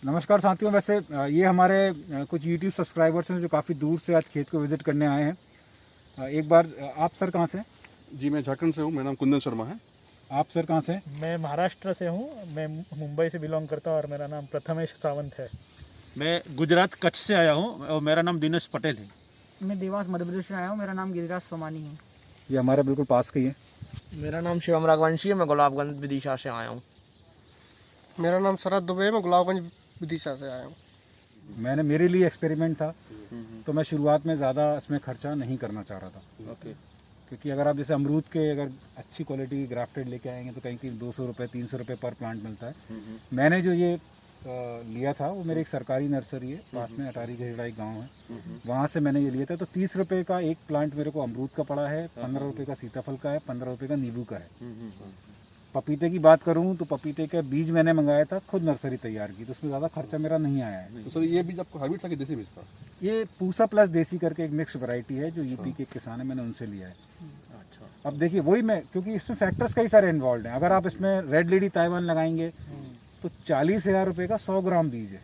नमस्कार साथियों। वैसे ये हमारे कुछ YouTube सब्सक्राइबर्स हैं जो काफ़ी दूर से आज खेत को विज़िट करने आए हैं। एक बार आप सर कहाँ से? जी, मैं झारखंड से हूँ। मेरा नाम कुंदन शर्मा है। आप सर कहाँ से? मैं महाराष्ट्र से हूँ। मैं मुंबई से बिलोंग करता हूँ और मेरा नाम प्रथमेश सावंत है। मैं गुजरात कच्छ से आया हूँ और मेरा नाम दिनेश पटेल है। मैं देवास मध्य प्रदेश से आया हूँ। मेरा नाम गिरिराज सोमानी है। ये हमारे बिल्कुल पास के ही है। मेरा नाम शिवम राघवंशी है। मैं गुलाबगंज विदिशा से आया हूँ। मेरा नाम शरद दुबे है। मैं गुलाबगंज विदिशा से आया हूँ। मेरे लिए एक्सपेरिमेंट था, तो मैं शुरुआत में ज़्यादा इसमें खर्चा नहीं करना चाह रहा था। ओके। क्योंकि अगर आप जैसे अमरूद के अगर अच्छी क्वालिटी की ग्राफ्टेड लेके आएंगे तो कहीं 200 रुपये 300 रुपये पर प्लांट मिलता है। मैंने जो ये लिया था वो मेरे एक सरकारी नर्सरी है पास में, अटारी घेड़ा एक गाँव है, वहाँ से मैंने ये लिया था। तो 30 रुपये का एक प्लांट मेरे को अमरूद का पड़ा है, 15 रुपये का सीताफल का है, 15 रुपये का नींबू का है। पपीते की बात करूं तो पपीते के बीज मैंने मंगाया था, खुद नर्सरी तैयार की, तो उसमें ज़्यादा खर्चा मेरा नहीं आया है। तो सर ये बीज आपको हाइब्रिड था कि देसी बीज था? ये पूसा प्लस देसी करके एक मिक्स वैरायटी है जो यूपी के किसान है, मैंने उनसे लिया है। अच्छा। अब देखिए वही मैं, क्योंकि इसमें फैक्टर्स कई सारे इन्वॉल्व हैं। अगर आप इसमें रेड लेडी ताइवान लगाएंगे तो 40,000 रुपये का 100 ग्राम बीज है।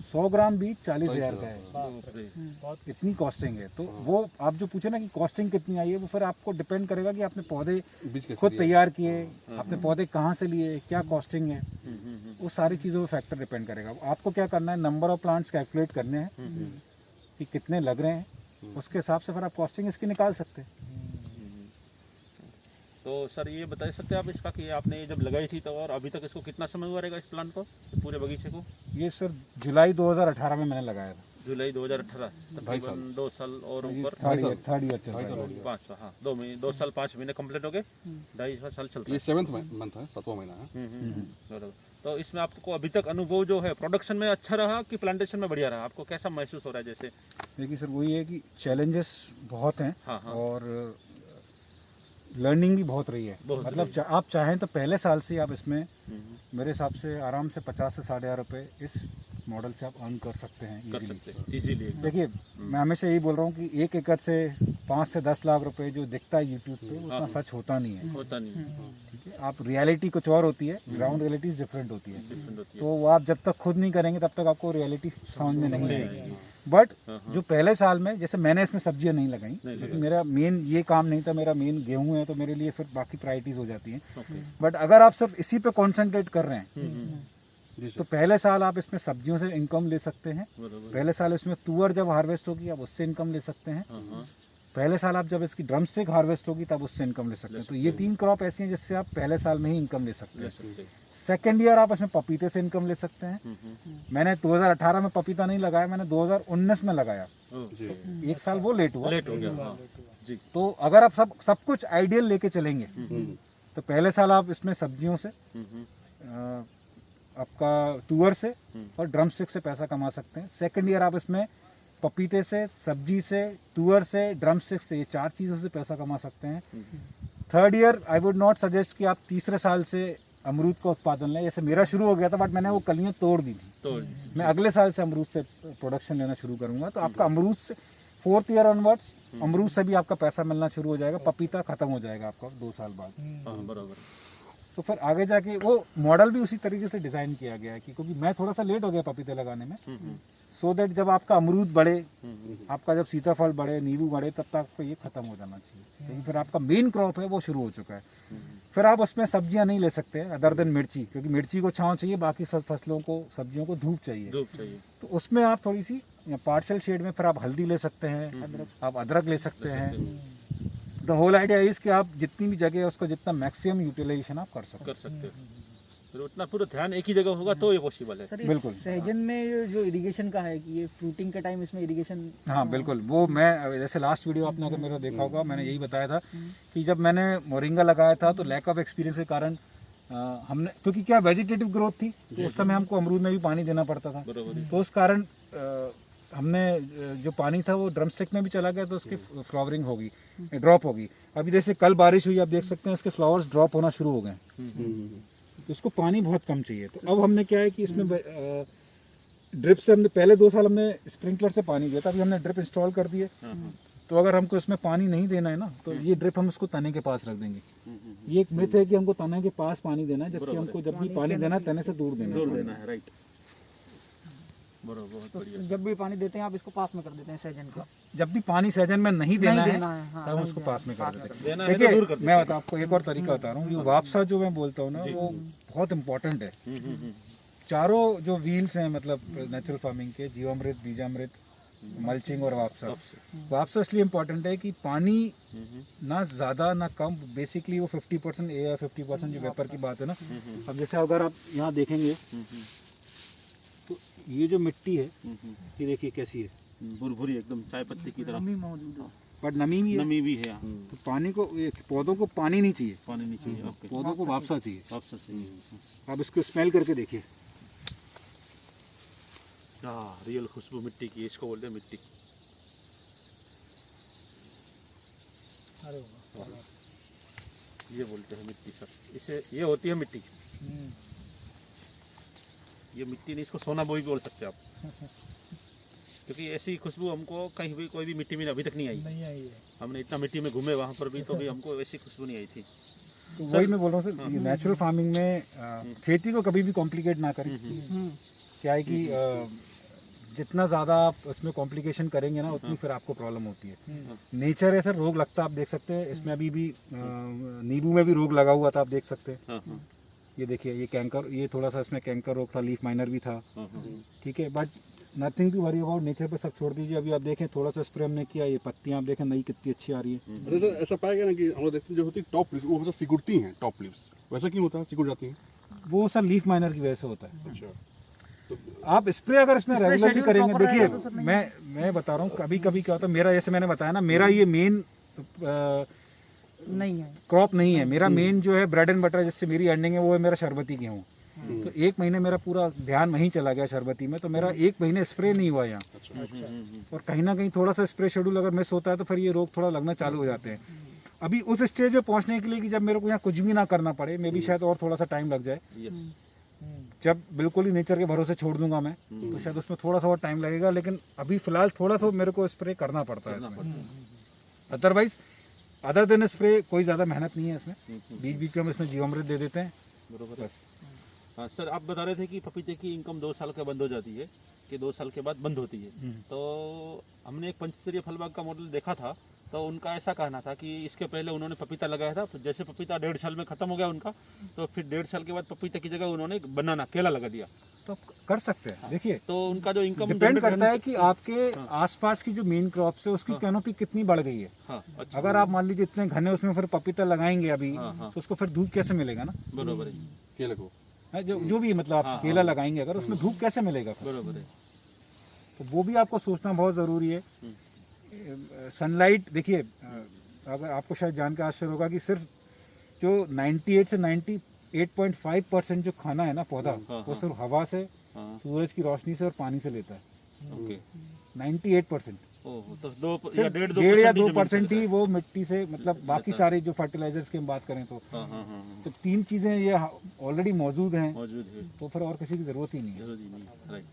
100 ग्राम बीज 40,000 का है। इतनी कॉस्टिंग है। तो वो आप जो पूछे ना कि कॉस्टिंग कितनी आई है, वो फिर आपको डिपेंड करेगा कि आपने पौधे खुद तैयार किए, आपने पौधे कहाँ से लिए, क्या कॉस्टिंग है, वो सारी चीज़ों पर फैक्टर डिपेंड करेगा। आपको क्या करना है, नंबर ऑफ प्लांट्स कैलकुलेट करने हैं कि कितने लग रहे हैं, उसके हिसाब से फिर आप कॉस्टिंग इसकी निकाल सकते हैं। तो सर ये बता सकते हैं आप इसका कि आपने जब लगाई थी तो और अभी तक इसको कितना समय हुआ रहेगा इस प्लांट को, पूरे बगीचे को? ये सर जुलाई 2018 में मैंने लगाया था। जुलाई 2018, तकरीबन 2 साल और ऊपर। थर्ड ईयर चल रहा है। 5 हाँ 2 साल 5 महीने कंप्लीट हो गए, 2.5 साल चलता ये है। 7वां मंथ है, 7वां महीना है। बराबर। तो इसमें आपको अभी तक अनुभव जो है प्रोडक्शन में अच्छा रहा कि प्लांटेशन में बढ़िया रहा, आपको कैसा महसूस हो रहा है? जैसे देखिए सर वही है कि चैलेंजेस बहुत हैं। हाँ। और लर्निंग भी बहुत रही है। मतलब आप चाहें तो पहले साल से आप इसमें मेरे हिसाब से आराम से 50 से 60,000 रुपये इस मॉडल से आप अर्न कर सकते हैं इजीली। देखिए मैं हमेशा यही बोल रहा हूँ कि 1 एकड़ से 5 से 10 लाख रुपए जो दिखता है यूट्यूब पे उतना सच होता नहीं है। ठीक है, आप रियलिटी कुछ और होती है, ग्राउंड रियलिटी डिफरेंट होती है। तो वो आप जब तक खुद नहीं करेंगे तब तक आपको रियलिटी समझ में नहीं आएगी। बट जो पहले साल में, जैसे मैंने इसमें सब्जियां नहीं लगाई क्योंकि मेरा मेन ये काम नहीं था, मेरा मेन गेहूं है, तो मेरे लिए फिर बाकी प्रायोरिटीज हो जाती हैं। बट अगर आप सिर्फ इसी पे कॉन्सेंट्रेट कर रहे हैं तो पहले साल आप इसमें सब्जियों से इनकम ले सकते हैं। पहले साल इसमें तुअर जब हार्वेस्ट होगी आप उससे इनकम ले सकते हैं। पहले साल आप जब इसकी ड्रम स्टिक हार्वेस्ट होगी तब उससे इनकम ले सकते हैं। तो ये 3 क्रॉप ऐसी हैं जिससे आप पहले साल में ही इनकम ले सकते हैं। सेकेंड ईयर आप इसमें पपीते से इनकम ले सकते हैं। मैंने 2018 में पपीता नहीं लगाया, मैंने 2019 में लगाया। एक साल वो लेट हो गया। जी। तो अगर आप सब कुछ आइडियल लेके चलेंगे तो पहले साल आप इसमें सब्जियों से, आपका तुअर से और ड्रम स्टिक से पैसा कमा सकते हैं। सेकेंड ईयर आप इसमें पपीते से, सब्जी से, तुअर से, ड्रम स्टिक से, ये 4 चीज़ों से पैसा कमा सकते हैं। Third year I would not suggest कि आप तीसरे साल से अमरूद का उत्पादन लें। जैसे मेरा शुरू हो गया था बट मैंने वो कलियाँ तोड़ दी थी। मैं अगले साल से अमरूद से प्रोडक्शन लेना शुरू करूँगा। तो आपका अमरूद से 4th ईयर ऑनवर्ड्स अमरूद से भी आपका पैसा मिलना शुरू हो जाएगा। पपीता खत्म हो जाएगा आपका 2 साल बाद। बराबर। तो फिर आगे जाके वो मॉडल भी उसी तरीके से डिज़ाइन किया गया है कि क्योंकि मैं थोड़ा सा लेट हो गया पपीते लगाने में, सो दैट जब आपका अमरूद बढ़े, आपका जब सीताफल बढ़े, नींबू बढ़े, तब तक आपको ये खत्म हो जाना चाहिए। क्योंकि फिर आपका मेन क्रॉप है वो शुरू हो चुका है। फिर आप उसमें सब्जियां नहीं ले सकते अदर देन मिर्ची, क्योंकि मिर्ची को छांव चाहिए, बाकी सब फसलों को, सब्जियों को धूप चाहिए। तो उसमें आप थोड़ी सी पार्शियल शेड में फिर आप हल्दी ले सकते हैं, आप अदरक ले सकते हैं। द होल आइडिया इज कि आप जितनी भी जगह है उसको जितना मैक्सिमम यूटिलाइजेशन आप कर सकते हो। फिर उतना पूरा ध्यान एक ही जगह होगा तो ये पॉसिबल है। सर बिल्कुल। सहजन में जो इरिगेशन का है कि ये फ्रूटिंग के टाइम इसमें इरिगेशन। हाँ बिल्कुल। वो मैं जैसे लास्ट वीडियो आपने अगर मेरा देखा होगा, मैंने यही बताया था कि जब मैंने मोरिंगा लगाया था तो लैक ऑफ एक्सपीरियंस के कारण हमने, क्योंकि क्या वेजिटेटिव ग्रोथ थी तो उस समय हमको अमरूद में भी पानी देना पड़ता था। तो उस कारण हमने जो पानी था वो ड्रम स्टिक में भी चला गया तो उसकी फ्लावरिंग होगी, ड्रॉप होगी। अभी जैसे कल बारिश हुई, आप देख सकते हैं इसके फ्लावर्स ड्रॉप होना शुरू हो गए। तो उसको पानी बहुत कम चाहिए। तो अब हमने क्या है कि इसमें ड्रिप से हमने पहले 2 साल हमने स्प्रिंकलर से पानी दिया था, अभी हमने ड्रिप इंस्टॉल कर दिए। तो अगर हमको इसमें पानी नहीं देना है ना तो ये ड्रिप हम उसको तने के पास रख देंगे। ये एक मिथ है कि हमको तने के पास पानी देना है, जबकि हमको जब भी पानी देना है तने से दूर देना है। दूर देना है, राइट। बरोबर, बहुत तो बढ़िया। जब भी पानी देते हैं आप इसको पास में कर देते हैं सहजन को। जब भी पानी सहजन में नहीं देना है हाँ, तब हम उसको पास में कर देते देना हैं। है तो दूर कर देखिए मैं आपको एक और तरीका बता रहा हूँ, ये वापसा जो मैं बोलता हूँ ना वो बहुत इम्पोर्टेंट है। चारों जो व्हील्स हैं मतलब नेचुरल फार्मिंग के, जीवामृत, बीजामृत, मल्चिंग और वापसा। वापसा इसलिए इम्पोर्टेंट है कि पानी ना ज़्यादा ना कम, बेसिकली वो 50% एयर 50% जो वेपर की बात है ना। अब जैसे अगर आप यहाँ देखेंगे तो ये जो मिट्टी है ये देखिए कैसी है, भुरभुरी एकदम चाय पत्ती की तरह, बट नमी भी है। नमी भी है यहाँ, तो पानी को, ये पौधों को पानी नहीं चाहिए, पानी नहीं चाहिए। ओके, पौधों को वापसा चाहिए। वापस चाहिए। आप इसको स्मेल करके देखिए, हाँ, रियल खुशबू मिट्टी की, इसको बोलते हैं मिट्टी। ये बोलते हैं मिट्टी सर, इसे ये होती है मिट्टी। ये मिट्टी नहीं, इसको सोना बोई भी बोल सकते हैं आप, क्योंकि ऐसी खुशबू हमको कहीं भी कोई भी मिट्टी में अभी तक नहीं आई। नहीं आई है। हमने इतना मिट्टी में घूमे वहाँ पर भी, तो भी हमको ऐसी खुशबू नहीं आई थी। तो वही मैं बोल रहा हूँ सर, नेचुरल फार्मिंग में खेती को कभी भी कॉम्प्लिकेट ना करें। क्या है कि जितना ज़्यादा आप उसमें कॉम्प्लिकेशन करेंगे ना उतनी फिर आपको प्रॉब्लम होती है। नेचर है सर, रोग लगता है, आप देख सकते हैं इसमें अभी भी नींबू में भी रोग लगा हुआ था, आप देख सकते हैं। ये देखिए, ये कैंकर, ये थोड़ा सा इसमें कैंकर रोग था, लीफ माइनर भी था। ठीक है, but nothing to worry about, nature पे सब छोड़ दीजिए। अभी आप देखें थोड़ा सा स्प्रे हमने किया, ये पत्तियां आप देखें नई कितनी अच्छी आ रही है। अरे सर ऐसा पाया गया ना कि हम लोग देखते हैं जो होती है टॉप लिव्स वो हमेशा सिकुड़ती हैं, टॉप लिव्स वैसा क्यों होता है, सिकुड़ जाती हैं? वो सर लीफ माइनर की वजह से होता है। अच्छा, आप स्प्रे अगर इसमें रेगुलरली करेंगे, देखिए मैं बता रहा हूँ, कभी कभी क्या होता है, मेरा जैसे मैंने बताया ना, मेरा ये मेन नहीं है क्रॉप नहीं है। मेरा मेन जो है ब्रेड एंड बटर, जिससे मेरी अर्निंग है, वो है मेरा शरबती गेहूँ। तो एक महीने मेरा पूरा ध्यान वहीं चला गया शरबती में, तो मेरा एक महीने स्प्रे नहीं हुआ यहाँ। और कहीं ना कहीं थोड़ा सा स्प्रे शेड्यूल अगर मिस होता है तो फिर ये रोग थोड़ा लगना चालू हो जाते हैं। अभी उस स्टेज पे पहुंचने के लिए कि जब मेरे को यहाँ कुछ भी ना करना पड़े, मे भी शायद और थोड़ा सा टाइम लग जाए। जब बिल्कुल ही नेचर के भरोसे छोड़ दूंगा मैं, तो शायद उसमें थोड़ा सा और टाइम लगेगा, लेकिन अभी फिलहाल थोड़ा तो मेरे को स्प्रे करना पड़ता है इसमें। अदरवाइज अदर देन स्प्रे कोई ज़्यादा मेहनत नहीं है इसमें। बीच बीच में हम इसमें जीवामृत दे देते हैं। बरोबर है। हाँ सर, आप बता रहे थे कि पपीते की इनकम 2 साल के बंद हो जाती है, कि 2 साल के बाद बंद होती है। तो हमने एक पंचस्तरीय फल बाग का मॉडल देखा था, तो उनका ऐसा कहना था कि इसके पहले उन्होंने पपीता लगाया था, तो जैसे पपीता 1.5 साल में ख़त्म हो गया उनका, तो फिर 1.5 साल के बाद पपीते की जगह उन्होंने बनाना केला लगा दिया। तो कर सकते हैं। देखिए, तो उनका जो इनकम डिपेंड करता है कि आपके आसपास की जो मेन क्रॉप्स है उसकी कैनोपी कितनी बढ़ गई है। हाँ, अच्छा, अगर आप मान लीजिए इतने घने उसमें फिर पपीता लगाएंगे अभी, तो उसको फिर धूप कैसे मिलेगा ना। बरोबर है, केले को जो भी मतलब आप केला लगाएंगे अगर, उसमें धूप कैसे मिलेगा फिर? बरोबर है। तो वो भी आपको सोचना बहुत ज़रूरी है। सनलाइट देखिए, अगर आपको शायद जान के आश्चर्य होगा कि सिर्फ जो 98 से 98.5% जो खाना है ना पौधा, वो सिर्फ हवा से, सूरज की रोशनी से और पानी से लेता है। ओके, 98%। ओह, तो 2 या सिर्फ 1.5 या 2% 2% ही वो मिट्टी से, मतलब बाकी सारे जो फर्टिलाइजर्स की हम बात करें तो तो 3 चीज़ें ये ऑलरेडी मौजूद हैं, मौजूद है, तो फिर और किसी की ज़रूरत ही नहीं है। जरूरी नहीं, राइट।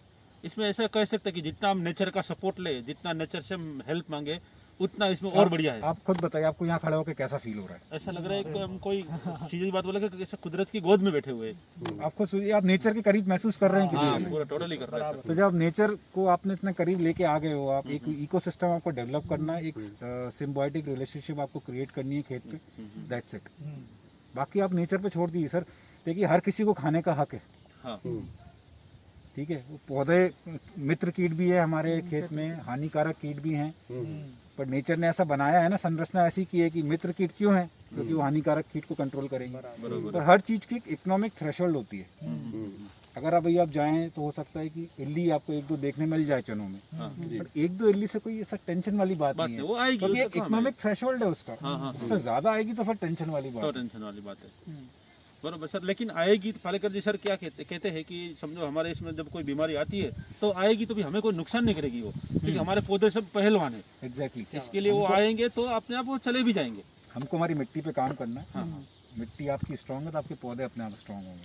इसमें ऐसा कह सकते हैं कि जितना हम नेचर का सपोर्ट ले, जितना नेचर से हम हेल्प मांगे, उतना इसमें और बढ़िया है। आप खुद बताइए, आपको यहाँ खड़े होकर कैसा फील हो रहा है? ऐसा लग रहा है कि हम कोई सीधी बात बोले कि जैसे कुदरत की गोद में बैठे हुए हैं। आपको आप नेचर के करीब महसूस कर रहे हैं कि हाँ, नहीं? पूरा टोटली कर रहा है। तो जब नेचर को आपने इतना करीब लेके आ गए हो, आप एक इकोसिस्टम आपको डेवलप करना है, एक सिम्बायोटिक रिलेशनशिप आपको क्रिएट करनी है खेत पे, दैट्स इट। बाकी आप नेचर पे छोड़ दीजिए सर। देखिए, हर किसी को खाने का हक है, हाँ, ठीक है। वो पौधे, मित्र कीट भी है हमारे खेत में, हानिकारक कीट भी हैं, पर नेचर ने ऐसा बनाया है ना, संरचना ऐसी की है कि मित्र कीट क्यों है, क्योंकि वो हानिकारक कीट को कंट्रोल करेंगे। पर हर चीज़ की एक इकोनॉमिक थ्रेशोल्ड होती है। अगर अभी आप जाएं तो हो सकता है कि इल्ली आपको 1-2 देखने मिल जाए चनों में, पर 1-2 इल्ली से कोई ऐसा टेंशन वाली बात नहीं है, वो आएगी, क्योंकि उसका काम इकोनॉमिक थ्रेशोल्ड है उसका। हाँ, उससे ज़्यादा आएगी तो फिर टेंशन वाली तो बात है। टेंशन वाली बात है। बरोबर सर, लेकिन आएगी तो पालेकर जी सर क्या कहते हैं कि समझो हमारे इसमें जब कोई बीमारी आती है तो आएगी तो भी हमें कोई नुकसान नहीं करेगी वो, क्योंकि हमारे पौधे सब पहलवान है। एग्जैक्टली, इसके लिए वो आएंगे तो अपने आप वो चले भी जाएंगे। हमको हमारी मिट्टी पे काम करना है। मिट्टी आपकी स्ट्रांग है तो आपके पौधे अपने आप स्ट्रांग होंगे।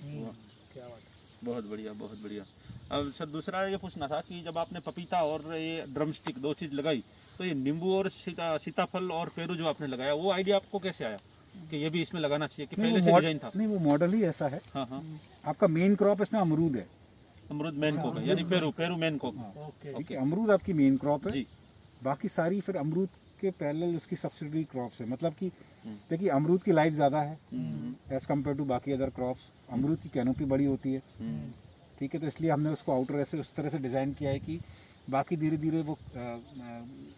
क्या बात है। बहुत बढ़िया, बहुत बढ़िया। अब सर दूसरा ये पूछना था कि जब आपने पपीता और ये ड्रमस्टिक 2 चीज़ लगाई, तो ये नींबू और सीताफल और पेरू जो आपने लगाया, वो आइडिया आपको कैसे आया? कि ये भी इसमें लगाना चाहिए कि नहीं, पहले से डिजाइन था? नहीं, वो मॉडल ही ऐसा है। हाँ हाँ, आपका मेन क्रॉप इसमें अमरूद है। अमरूद मेन कोक है, यानी पेरू मेन कोक। ठीक है, अमरूद आपकी मेन क्रॉप है। जी। बाकी सारी फिर अमरूद के पैरेलल उसकी सब्सिडरी क्रॉप्स है। मतलब कि हम्म। देखिए अमरूद की लाइफ ज़्यादा है एज कम्पेयर टू बाकी अदर क्रॉप्स। अमरूद की कैनोपी बड़ी होती है, ठीक है, तो इसलिए हमने उसको आउटर ऐसे उस तरह से डिज़ाइन किया है कि बाकी धीरे धीरे वो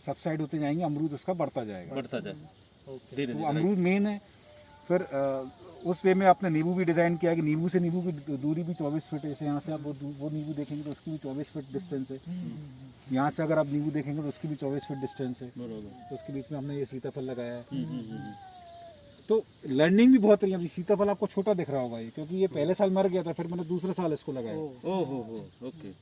सबसाइड होते जाएंगे, अमरूद उसका बढ़ता जाएगा। बढ़ता जाए धीरे तो धीरे। अमरूद मेन है। फिर उस वे में आपने नींबू भी डिज़ाइन किया है कि नींबू से नींबू की दूरी भी 24 फीट है। जैसे यहाँ से आप वो नींबू देखेंगे तो उसकी भी 24 फीट डिस्टेंस है। यहाँ से अगर आप नींबू देखेंगे तो उसकी भी 24 फीट डिस्टेंस है। बरोबर। तो उसके बीच में हमने ये सीताफल लगाया है। तो लर्निंग भी बहुत रही है। अभी सीताफल आपको छोटा दिख रहा होगा ये, क्योंकि ये पहले साल मर गया था, फिर मैंने दूसरे साल इसको लगाया। ओ हो, ओके।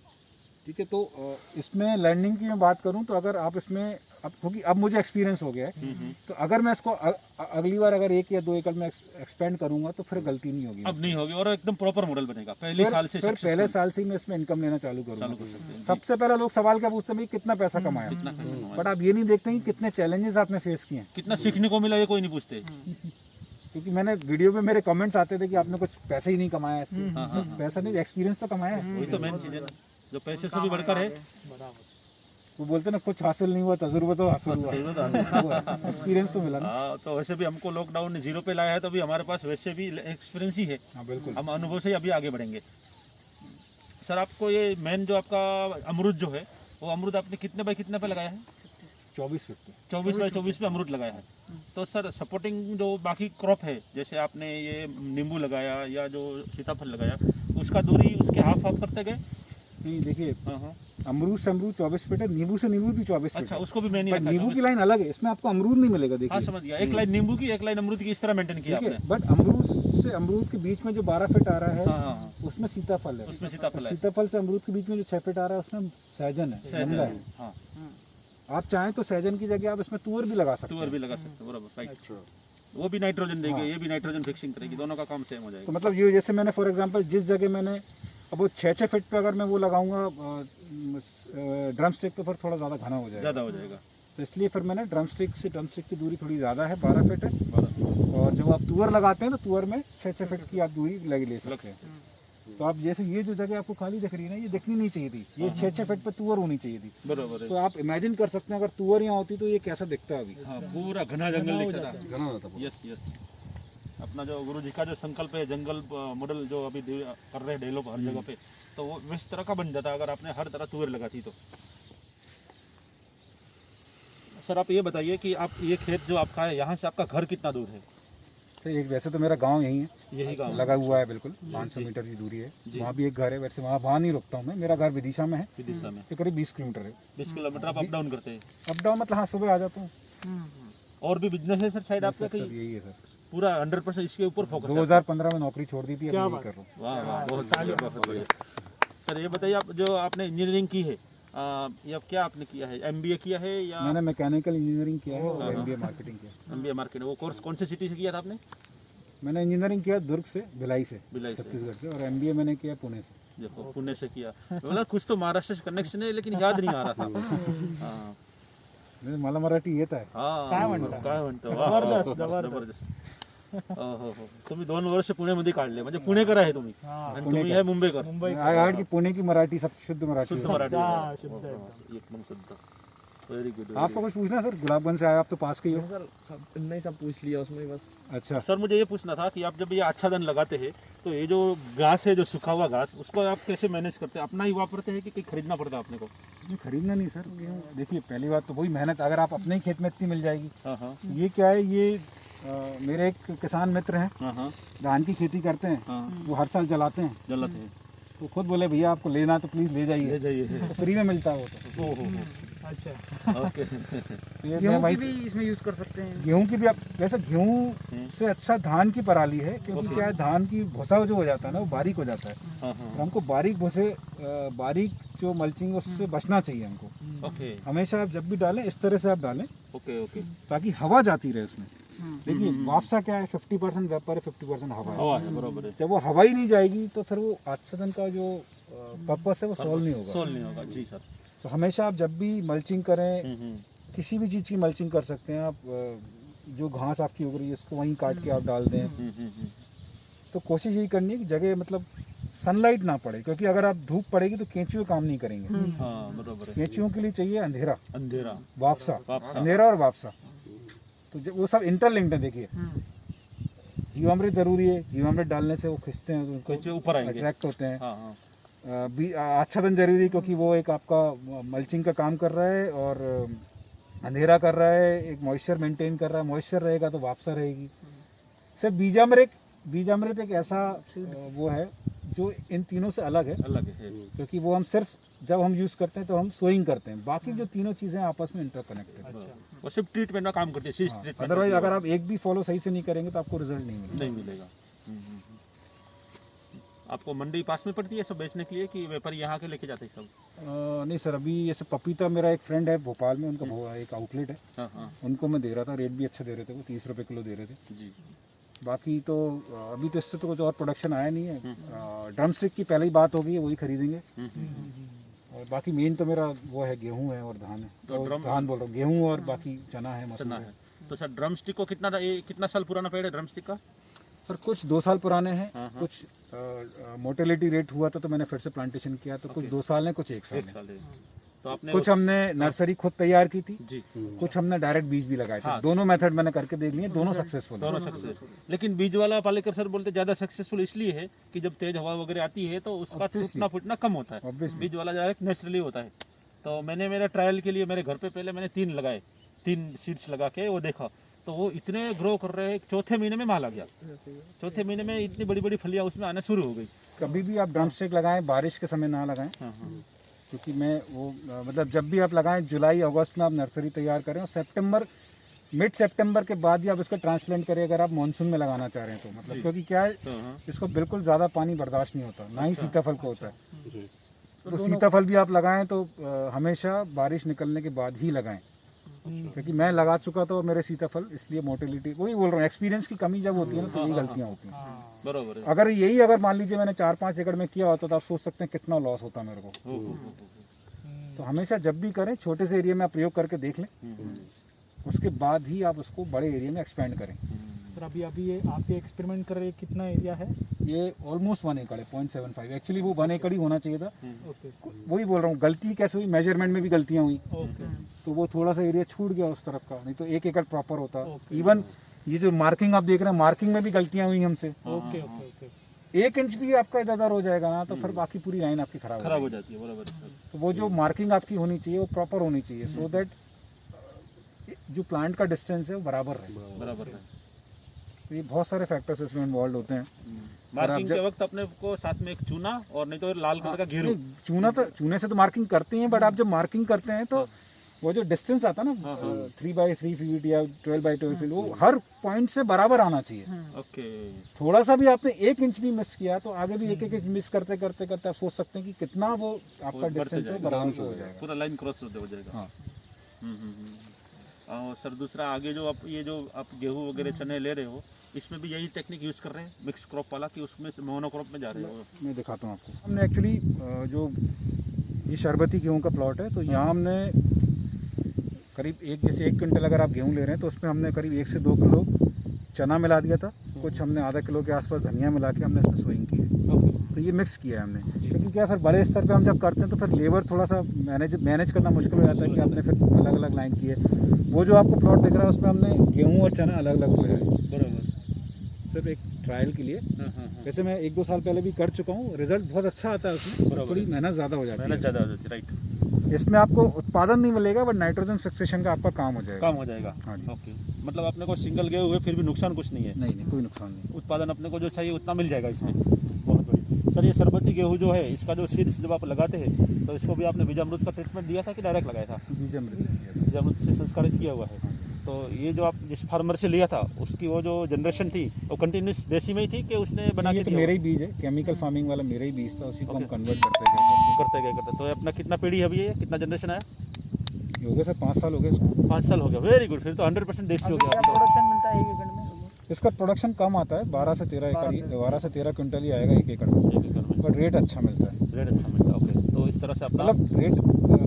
ठीक है, तो इसमें लर्निंग की मैं बात करूं तो अगर आप इसमें अब, क्योंकि अब मुझे एक्सपीरियंस हो गया है, तो अगर मैं इसको अगली बार अगर 1 या 2 एकड़ में एक्सपेंड करूंगा तो फिर गलती नहीं होगी। अब नहीं होगी और एकदम प्रॉपर मॉडल बनेगा पहले साल से। फिर पहले साल से ही मैं इसमें इनकम लेना चालू करूंगा। चालू कर सकते हैं। सबसे पहले लोग सवाल क्या पूछते हैं, भाई कितना पैसा कमाया, बट आप ये नहीं देखते कि कितने चैलेंजेस आपने फेस किए हैं। कितना सीखने को मिला ये कोई नहीं पूछते। क्योंकि मैंने वीडियो में मेरे कमेंट्स आते थे कि आपने कुछ पैसे ही नहीं कमाया इससे। पैसा नहीं, एक्सपीरियंस तो कमाया है। वही तो मेन चीज है ना, जो पैसे से भी बढ़कर है। वो बोलते ना कुछ हासिल नहीं हुआ, तजुर्बा तो हासिल हुआ, एक्सपीरियंस तो मिला ना। हाँ, तो वैसे भी हमको लॉकडाउन ने 0 पे लाया है, तो अभी हमारे पास वैसे भी एक्सपीरियंस ही है। हाँ बिल्कुल। हम अनुभव से ही अभी आगे बढ़ेंगे। सर आपको ये मेन जो आपका अमरूद जो है, वो अमरूद आपने कितने बाय कितने पे लगाया है? 24 फीट पे। 24 बाय 24 पे अमरूद लगाया है। तो सर सपोर्टिंग जो बाकी क्रॉप है, जैसे आपने ये नींबू लगाया या जो सीताफल लगाया, उसका दूरी उसके हाफ करते गए? नहीं देखिए, हाँ, अमरूद से अमरूद 24 फीट है, नींबू से नींबू भी 24 फीट अच्छा, है। उसको भी मैंने बट नींबू की लाइन अलग है, इसमें आपको अमरूद नहीं मिलेगा। हाँ देखिए, समझ गया, एक लाइन नींबू की, एक लाइन अमरूद की, इस तरह मेंटेन किया ठीक है, आपने। बट अमरूद से अमरूद के बीच में जो 12 फीट आ रहा है, हाँ हाँ हाँ, उसमें सीताफल है। उसमें सीताफल है। सीताफल से अमरूद के बीच में जो 6 फीट आ रहा है, उसमें सहजन है, सहजन गंगा है, है। हाँ, आप चाहें तो सहजन की जगह आप इसमें तुअर भी लगा सकते तुअर हैं। भी लगा सकते हो, बराबर, राइट। वो भी नाइट्रोजन देगी, ये भी नाइट्रोजन फिक्सिंग करेगी, दोनों का काम सेम हो तो जाएगा। मतलब ये जैसे मैंने फॉर एग्जांपल जिस जगह मैंने अब वो 6 फीट पे अगर मैं वो लगाऊंगा ड्रम स्टिक, तो फिर थोड़ा ज़्यादा घना हो जाएगा। ज़्यादा हो जाएगा। तो इसलिए फिर मैंने ड्रम स्टिक से ड्रम स्टिक की दूरी थोड़ी ज़्यादा है, 12 फीट है। और जब आप तुअर लगाते हैं तो तुअर में 6 फीट की आप दूरी ले सकते हैं। तो आप जैसे ये जो जगह आपको खाली दिख रही है ना, ये दिखनी नहीं चाहिए थी, ये 6 फीट पे तुअर होनी चाहिए थी। बराबर है। तो आप इमेजिन कर सकते हैं अगर तुअर यहाँ होती तो ये कैसा दिखता है अभी। हाँ, पूरा घना जंगल दिखता था। घना रहता है। यस यस, अपना जो गुरु जी का जो संकल्प है, जंगल मॉडल जो अभी कर रहे हैं डेवलप हर जगह पे, तो वो इस तरह का बन जाता अगर आपने हर तरह तुअर लगाती तो। सर आप ये बताइए कि आप ये खेत जो आपका है, यहाँ से आपका घर कितना दूर है? तो एक वैसे तो मेरा गांव यही है, यही गाँव लगा हुआ है, बिल्कुल 500 मीटर की दूरी है। वहाँ भी एक घर है, वैसे वहाँ नहीं रुकता हूँ मैं, मेरा घर विदिशा में है, विदिशा में। ये करीब 20 किलोमीटर है। 20 किलोमीटर आप अप डाउन करते हैं? अप डाउन मतलब हाँ, सुबह आ जाता हूँ। और भी बिजनेस है सर साइड आपका? सर कहीं यही है सर, पूरा 100% इसके ऊपर फोकस है? 2015 में नौकरी छोड़ दी थी, अब यही कर रहा हूँ। वाह वाह, बहुत बढ़िया, बहुत बढ़िया। सर ये बताइए, आप जो आपने इंजीनियरिंग की है, या क्या आपने किया है? MBA किया है या? मैंने मैकेनिकल इंजीनियरिंग किया है और MBA मार्केटिंग किया। MBA मार्केटिंग, वो कोर्स कौन से सिटी से किया था आपने? मैंने इंजीनियरिंग किया दुर्ग से, भिलाई से, भिलाई से। छत्तीसगढ़ से, और MBA मैंने किया पुणे से। देखो, पुणे से किया, मतलब कुछ तो महाराष्ट्र से कनेक्शन है, लेकिन याद नहीं आ रहा था। हाँ मला मराठी येत आहे। हाँ, काय म्हणता? काय म्हणतो? वा, वा, जबरदस्त, वा, जबरदस्त. जबरदस्त. हो. तुम्ही 2 वर्ष पुण्यामध्ये काढले, म्हणजे पुणेकर आहे तुम्ही, आणि तुम्ही आहे मुंबईकर. मुंबई I heard की पुणे की मराठी सब शुद्ध मराठी शुद्ध है। मराठी. हाँ, शुद्ध है. एकदम शुद्ध. Very good. आपको कुछ पूछना है सर? गुलाबगंज से आए आप तो पास के ही हो। सर सब नहीं, सब पूछ लिया उसमें बस। अच्छा, सर मुझे ये पूछना था कि आप जब ये आच्छादन लगाते हैं, तो ये जो घास है, जो सूखा हुआ घास, उसको आप कैसे मैनेज करते हैं? अपना ही वापरते हैं कि कहीं खरीदना पड़ता है अपने को? नहीं खरीदना नहीं सर, देखिए पहली बात तो वही मेहनत, अगर आप अपने ही खेत में इतनी मिल जाएगी। हाँ हाँ ये क्या है, ये मेरे एक किसान मित्र हैं, हाँ हाँ धान की खेती करते हैं, हाँ, वो हर साल जलाते हैं। जलाते हैं, तो खुद बोले भैया आपको लेना तो प्लीज़ ले ले जाइए, जाइए। तो फ्री में मिलता है वो तो। ओहो, अच्छा, ओके। तो ये मैं गेहूं वही की भी इसमें यूज कर सकते हैं। गेहूं की भी आप, वैसे गेहूं से अच्छा धान की पराली है, क्योंकि क्या है, धान की भूसा जो हो जाता है ना, वो बारीक हो जाता है। हाँ तो हाँ, हमको बारीक भूसे, बारीक जो मल्चिंग, उससे बचना चाहिए हमको। ओके हमेशा आप जब भी डालें इस तरह से आप डालें, ओके ओके। ताकि हवा जाती रहे उसमें। देखिए वापसा क्या है, 50% वेपर है, 50% हवा है। हवा है, बराबर है। जब वो हवा ही नहीं जाएगी तो फिर वो आच्छादन का जो पर्पस है वो सॉल्व नहीं होगा। सोल्व नहीं होगा जी सर। तो हमेशा आप जब भी मल्चिंग करें, हम्म। किसी भी चीज़ की मल्चिंग कर सकते हैं आप, जो घास आपकी उग रही है उसको वहीं काट के आप डाल दें। तो कोशिश यही करनी है कि जगह मतलब सनलाइट ना पड़े, क्योंकि अगर आप धूप पड़ेगी तो केंचुए काम नहीं करेंगे। हाँ बराबर है। केंचुओं के लिए चाहिए अंधेरा, अंधेरा वापसा, वापसा। अंधेरा और वापसा। तो वो सब इंटरलिंक्ड है। देखिए जीवामृत जरूरी है, जीवामृत डालने से वो खिंचते हैं, तो केंचुए ऊपर आएंगे। अट्रैक्ट होते हैं। हाँ हाँ आच्छादन जरूरी है, क्योंकि वो एक आपका मल्चिंग का काम कर रहा है और अंधेरा कर रहा है, एक मॉइस्चर मेंटेन कर रहा है। मॉइस्चर रहेगा तो वापसा रहेगी। सिर्फ बीजामृत एक ऐसा वो है जो इन तीनों से अलग है, क्योंकि वो हम सिर्फ जब हम यूज़ करते हैं तो हम सोइंग करते हैं, बाकी जो तीनों चीज़ें आपस में इंटरकनेक्टेड है। वो सिर्फ ट्रीटमेंट में काम करती है, सीड्स ट्रीटमेंट। अदरवाइज अगर आप एक भी फॉलो सही से नहीं करेंगे तो आपको रिजल्ट नहीं मिलेगा। आपको मंडी पास में पड़ती है सब बेचने के लिए कि व्यापारी यहाँ के लेके जाते हैं सब? नहीं सर, अभी जैसे पपीता, मेरा एक फ्रेंड है भोपाल में, उनका एक आउटलेट है। हाँ उनको मैं दे रहा था, रेट भी अच्छा दे रहे थे, वो 30 रुपये किलो दे रहे थे जी। बाकी तो अभी तो इससे तो कुछ और प्रोडक्शन आया नहीं है। ड्रम स्टिक की पहले ही बात होगी, वही खरीदेंगे। और बाकी मेन तो मेरा वो है गेहूं है और धान है। तो धान बोल रहा हूँ, गेहूं और बाकी चना है, मसूर है। तो सर ड्रम स्टिक को कितना साल पुराना पेड़ है ड्रम स्टिक का? सर कुछ 2 साल पुराने हैं, कुछ मोर्टेलिटी रेट हुआ था तो मैंने फिर से प्लांटेशन किया, तो कुछ 2 साल है, कुछ 1 साल है। तो आपने कुछ हमने नर्सरी खुद तैयार की थी जी, कुछ हमने डायरेक्ट बीज भी लगाए थे। दोनों मेथड मैंने करके देख लिए, दोनों सक्सेसफुल। दोनों सक्सेसफुल। लेकिन बीज वाला पालेकर सर बोलते ज़्यादा सक्सेसफुल इसलिए है कि जब तेज हवा वगैरह आती है तो उसका टूटना फूटना कम होता है। बीज वाला डायरेक्ट नेचुरली होता है। तो मैंने मेरा ट्रायल के लिए मेरे घर पे पहले मैंने 3 लगाए, 3 सीड्स लगा के वो देखा, तो वो इतने ग्रो कर रहे हैं। चौथे महीने में माल आ गया, चौथे महीने में इतनी बड़ी बड़ी फलियाँ उसमें आना शुरू हो गई। कभी भी आप ड्रम स्टिक लगाएं, बारिश के समय ना लगाएं, क्योंकि मैं वो मतलब जब भी आप लगाएं जुलाई अगस्त में आप नर्सरी तैयार करें, और मिड सितंबर के बाद ही आप इसको ट्रांसप्लांट करें अगर आप मानसून में लगाना चाह रहे हैं तो। मतलब क्योंकि क्या है, इसको बिल्कुल ज़्यादा पानी बर्दाश्त नहीं होता, ना ही सीताफल को होता है। तो सीताफल भी आप लगाएं तो हमेशा बारिश निकलने के बाद ही लगाएं, क्योंकि मैं लगा चुका था मेरे सीताफल, इसलिए मोर्टेलिटी, वही बोल रहा हूँ, एक्सपीरियंस की कमी जब होती है ना तो यही गलतियाँ होती हैं। बराबर है। अगर मान लीजिए मैंने 4-5 एकड़ में किया होता तो आप सोच सकते हैं कितना लॉस होता मेरे को। तो हमेशा जब भी करें छोटे से एरिया में आप प्रयोग करके देख लें, उसके बाद ही आप उसको बड़े एरिया में एक्सपेंड करें। सर अभी ये आप ये एक्सपेरिमेंट कर रहे हैं, कितना एरिया है? ये ऑलमोस्ट 1 एकड़ है, 0.75। एक्चुअली वो 1 एकड़ ही होना चाहिए था। ओके, वही बोल रहा हूँ, गलती कैसे हुई, मेजरमेंट में भी गलतियाँ हुई, ओके, तो वो थोड़ा सा एरिया छूट गया उस तरफ का, नहीं तो 1 एकड़ प्रॉपर होता। इवन ये जो मार्किंग आप देख रहे हैं, मार्किंग में भी गलतियाँ हुई हमसे। Okay, okay, okay. 1 इंच भी आपका इधर उधर हो जाएगा ना तो फिर बाकी पूरी लाइन आपकी खराब हो जाती है। बराबर। तो वो जो मार्किंग आपकी होनी चाहिए वो प्रॉपर होनी चाहिए, सो दैट जो प्लांट का डिस्टेंस है वो बराबर रहे। बराबर है। तो ये बहुत सारे फैक्टर्स इसमें इन्वॉल्व होते हैं। मार्किंग के वक्त अपने को साथ में एक चूना और नहीं तो लाल कलर का घेरू। चूने से तो मार्किंग करते हैं, बट आप जब मार्किंग करते हैं तो वो जो डिस्टेंस आता है ना 3x3 फीट या 12x12 फीट, वो हर पॉइंट से बराबर आना चाहिए। ओके। थोड़ा सा भी आपने 1 इंच भी मिस किया तो आगे भी 1-1 इंच मिस करते करते आप सोच सकते हैं कि कितना वो आपका डिस्टेंस है, बराबर हो जाएगा, पूरा लाइन क्रॉस हो जाएगा। हाँ। और सर दूसरा आगे जो आप ये जो आप गेहूँ वगैरह चने ले रहे हो, इसमें भी यही टेक्निक यूज़ कर रहे हैं मिक्स क्रॉप वाला, कि उसमें से मोनोक्रॉप में जा रहे हो? मैं दिखाता हूँ आपको। हमने एक्चुअली जो ये शरबती गेहूँ का प्लॉट है, तो यहाँ हमने करीब जैसे 1 क्विंटल अगर आप गेहूँ ले रहे हैं तो उसमें हमने करीब 1 से 2 किलो चना मिला दिया था, कुछ हमने आधा किलो के आसपास धनिया मिला के हमने इसमें सोइंग की है। तो ये मिक्स किया है हमने, लेकिन क्या फिर बड़े स्तर पे हम जब करते हैं तो फिर लेबर थोड़ा सा मैनेज करना मुश्किल हो जाता है कि आपने फिर अलग अलग लाइन की है। वो जो आपको प्लॉट दिख रहा है उसमें हमने गेहूँ और चना अलग अलग बोया है। बराबर। सिर्फ एक ट्रायल के लिए। वैसे मैं 1-2 साल पहले भी कर चुका हूँ, रिजल्ट बहुत अच्छा आता है उसमें, थोड़ी मेहनत ज़्यादा हो जाती है। मेहनत ज़्यादा हो जाती है, राइट। इसमें आपको उत्पादन नहीं मिलेगा, बट नाइट्रोजन फिक्सेशन का आपका काम हो जाएगा। हाँ जी। ओके, मतलब अपने को सिंगल गेहूँ हुए फिर भी नुकसान कुछ नहीं है? नहीं, कोई नुकसान नहीं। उत्पादन अपने को जो चाहिए उतना मिल जाएगा इसमें। बहुत बढ़िया सर। ये शरबती गेहूँ जो है, इसका जो सीड्स जब आप लगाते हैं तो इसको भी आपने बीजामृत का ट्रीटमेंट दिया था कि डायरेक्ट लगाया था? बीजामृत से संस्कारित किया हुआ है। तो ये जो आप जिस फार्मर से लिया था उसकी वो जो जनरेशन थी वो कंटिन्यूस देसी में ही थी कि उसने बना के? तो मेरा ही बीज है, केमिकल फार्मिंग वाला मेरा ही बीज था, उसी को हम कन्वर्ट करते गए। तो अपना कितना पीढ़ी है अभी ये, कितना जनरेशन आया? हो गया सर 5 साल हो गए इसको। 5 साल हो गया, वेरी गुड। फिर तो 100% देसी हो गया। प्रोडक्शन मिलता है 1 एकड़ में? इसका प्रोडक्शन कम आता है, 12 से 13 क्विंटल ही आएगा 1 एकड़ में, बट रेट अच्छा मिलता है। रेट अच्छा मिलता है। ओके, तो इस तरह से अपना मतलब रेट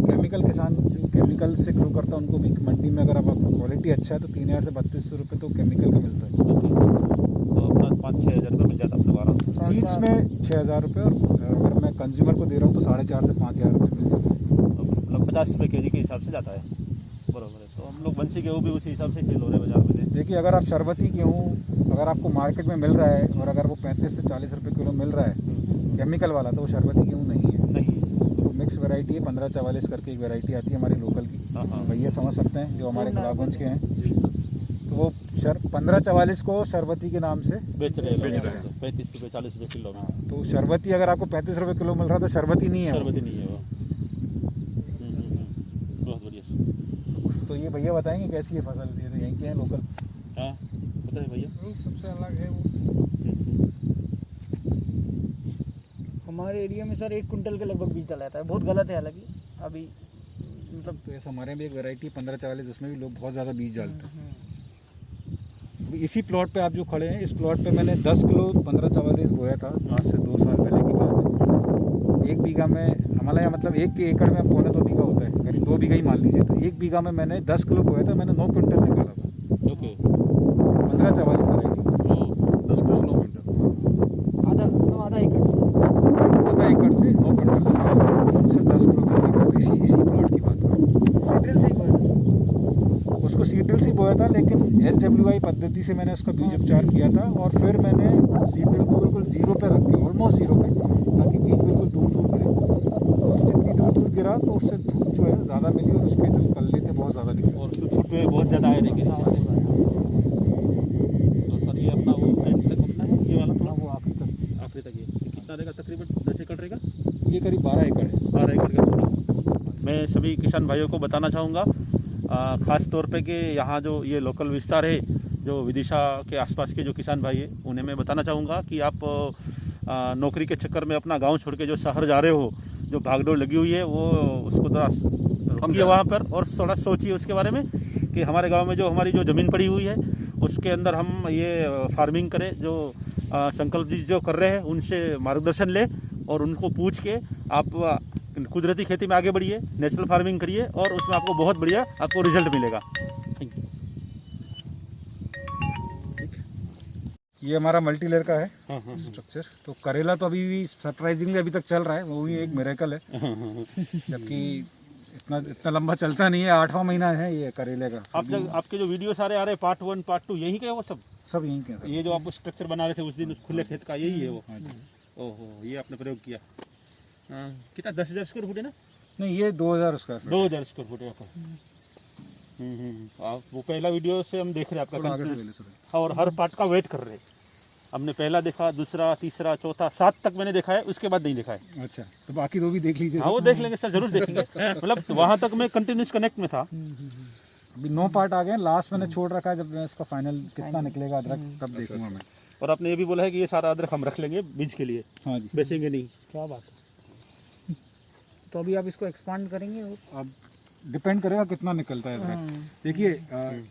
केमिकल किसान केमिकल से ग्रो करता है उनको भी मंडी में अगर आप क्वालिटी अच्छा है तो 3000 से 3200 रुपये तो केमिकल का मिलता है। तो अपना 5-6 हज़ार रुपये मिल जाता है अपने आराम से। सीड्स में 6000 रुपये और अगर मैं कंज्यूमर को दे रहा हूँ तो 4,500 से 5,000 रुपये मिल जाता है। मतलब 50 रुपये के जी के हिसाब से जाता है, बराबर है। तो हम लोग बंसी गेहूँ भी उसी हिसाब से सेल हो रहे हैं बाजार में। देखिए अगर आप शरबती गेहूँ अगर आपको मार्केट में मिल रहा है और अगर वो 35 से 40 रुपये किलो मिल रहा है केमिकल वाला तो वो शरबती गेहूँ नहीं है। नहीं, वो मिक्स वैरायटी है। 1544 करके एक वैरायटी आती है हमारी लोकल की, भैया समझ सकते हैं जो हमारे गुलाबगंज के हैं। तो वो 1544 को शरबती के नाम से बेच रहे हैं 35 रुपये 40 रुपये किलो में। तो शरबती अगर आपको 35 रुपये किलो मिल रहा है तो शरबती नहीं है वो। शरबती नहीं है वो। बहुत बढ़िया। तो ये भैया बताएंगे कैसी है फसल, ये तो यहीं के हैं लोकल। हाँ बताइए भैया। नहीं सबसे अलग है वो। हमारे एरिया में सर 1 कुंटल के लगभग बीज डलाता है, बहुत गलत है हालांकि अभी मतलब। तो ऐसा हमारे में भी एक वैरायटी 1544 उसमें भी लोग बहुत ज़्यादा बीज डालते हैं। अभी इसी प्लॉट पे आप जो खड़े हैं इस प्लॉट पे मैंने 10 किलो 1544 बोया था आज से 2 साल पहले की बात है। 1 बीघा में हमारे यहाँ मतलब 1 एकड़ में 1.25 बीघा होता है, करीब 2 बीघा ही मान लीजिए। तो 1 बीघा में मैंने 10 किलो बोया था, मैंने 9 क्विंटल निकाला था। ओके। 1544 variety 10 plus 9 quintal. आधा एकड़ आधा एकड़ से 9 क्विंटल सिर्फ 10 किलो का निकाला। इसी प्लॉट की बात करें सीड्रिल से ही बोया था। उसको सीड्रिल से बोया था, लेकिन SWI पद्धति से मैंने उसका बीज उपचार किया था और फिर मैंने सीड्रिल को बिल्कुल जीरो पे रख के, ऑलमोस्ट जीरो पे, ताकि बीज बिल्कुल दूर दूर गिरे। जितनी दूर दूर गिरा तो उससे धूप जो है ज़्यादा मिली और उसके जो कल्ले थे बहुत ज़्यादा निकले और छुट पे बहुत ज़्यादा आए रहेंगे। तो सर ये अपना वो एंड तक अपना है ये वाला थोड़ा वो आखिरी तक। आखिरी तक ये कितना रहेगा तकरीबन 10 एकड़ रहेगा? ये करीब 12 एकड़ है। 12 एकड़ का पूरा। मैं सभी किसान भाइयों को बताना चाहूँगा ख़ास तौर पे कि यहाँ जो ये लोकल विस्तार है जो विदिशा के आसपास के जो किसान भाई है उन्हें मैं बताना चाहूँगा कि आप नौकरी के चक्कर में अपना गांव छोड़ के जो शहर जा रहे हो, जो भागदौड़ लगी हुई है वो उसको थोड़ा रुकिए वहाँ पर और थोड़ा सोचिए उसके बारे में कि हमारे गांव में जो हमारी जो ज़मीन पड़ी हुई है उसके अंदर हम ये फार्मिंग करें। जो संकल्प जी जो कर रहे हैं उनसे मार्गदर्शन ले और उनको पूछ के आप कुदरती खेती में आगे बढ़िए, नेचुरल फार्मिंग करिए और उसमें आपको बहुत बढ़िया आपको रिजल्ट मिलेगा। Thank you. ये हमारा मल्टी लेयर का है हाँ। स्ट्रक्चर। तो करेला तो अभी भी सरप्राइजिंगली अभी तक चल रहा है, वो भी एक मिरेकल है। जबकि इतना लंबा चलता नहीं है, 8वां महीना है ये करेले का। आप जब आपके जो वीडियो सारे आ रहे हैं पार्ट 1 पार्ट 2 यही के वो सब यहीं के हैं। ये जो आप स्ट्रक्चर बना रहे थे उस दिन उस खुले खेत का यही है वो? ओहो, ये आपने प्रयोग किया। कितना 10,000 स्क्वायर फुट है ना? नहीं ये 2000 उसका 2000 स्क्वायर फुट है आपका। आप वो पहला वीडियो से हम देख रहे हैं आपका आगे से continuous। ले लो, हाँ, और हर पार्ट का वेट कर रहे हैं। हमने पहला देखा, दूसरा, तीसरा, चौथा, 7 तक मैंने देखा है, उसके बाद नहीं देखा है। अच्छा तो बाकी 2 भी देख लीजिए। हाँ वो देख लेंगे सर, जरूर देखेंगे। मतलब वहाँ तक मैं कंटिन्यूस कनेक्ट में था। अभी 9 पार्ट आ गए, लास्ट मैंने छोड़ रखा है, जब मैं इसका फाइनल कितना निकलेगा अदरक तब देखूंगा मैं। और आपने ये भी बोला है कि ये सारा अदरक हम रख लेंगे बीज के लिए, हाँ जी। बेचेंगे नहीं। क्या बात है। तो अभी आप इसको एक्सपांड करेंगे अब डिपेंड करेगा कितना निकलता है अदरक। देखिए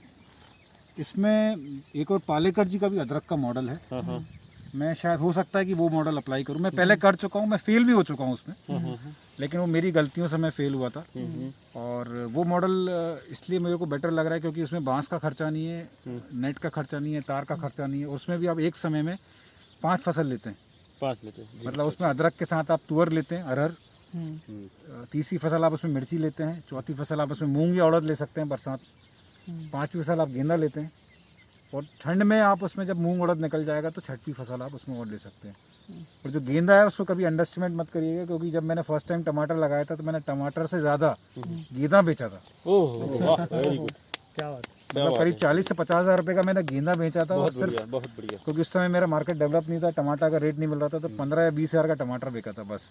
इसमें एक और पालेकर जी का भी अदरक का मॉडल है। हाँ। मैं शायद हो सकता है कि वो मॉडल अप्लाई करूं। मैं पहले कर चुका हूं, मैं फेल भी हो चुका हूं उसमें, लेकिन वो मेरी गलतियों से मैं फेल हुआ था। और वो मॉडल इसलिए मेरे को बेटर लग रहा है क्योंकि उसमें बांस का खर्चा नहीं है, नेट का खर्चा नहीं है, तार का खर्चा नहीं है। उसमें भी आप एक समय में 5 फसल लेते हैं। 5 लेते हैं मतलब उसमें अदरक के साथ आप तुअर लेते हैं, अरहर, तीसरी फसल आप उसमें मिर्ची लेते हैं, चौथी फसल आप उसमें मूंग या उड़द ले सकते हैं बरसात, 5वीं फसल आप गेंदा लेते हैं, और ठंड में आप उसमें जब मूंग उड़द निकल जाएगा तो 6वीं फसल आप उसमें और ले सकते हैं। और जो गेंदा है उसको कभी अंडरस्टिमेट मत करिएगा, क्योंकि जब मैंने फर्स्ट टाइम टमाटर लगाया था तो मैंने टमाटर से ज़्यादा गेंदा बेचा था। ओह वाह, वेरी गुड। क्या बात है। मतलब करीब 40 से 50 हज़ार रुपये का मैंने गेंदा बेचा था, और बहुत सिर्फ बढ़िया, बहुत बढ़िया। क्योंकि उस समय मेरा मार्केट डेवलप नहीं था, टमाटर का रेट नहीं मिल रहा था, तो 15 या 20 हज़ार का टमाटर बेचा था बस।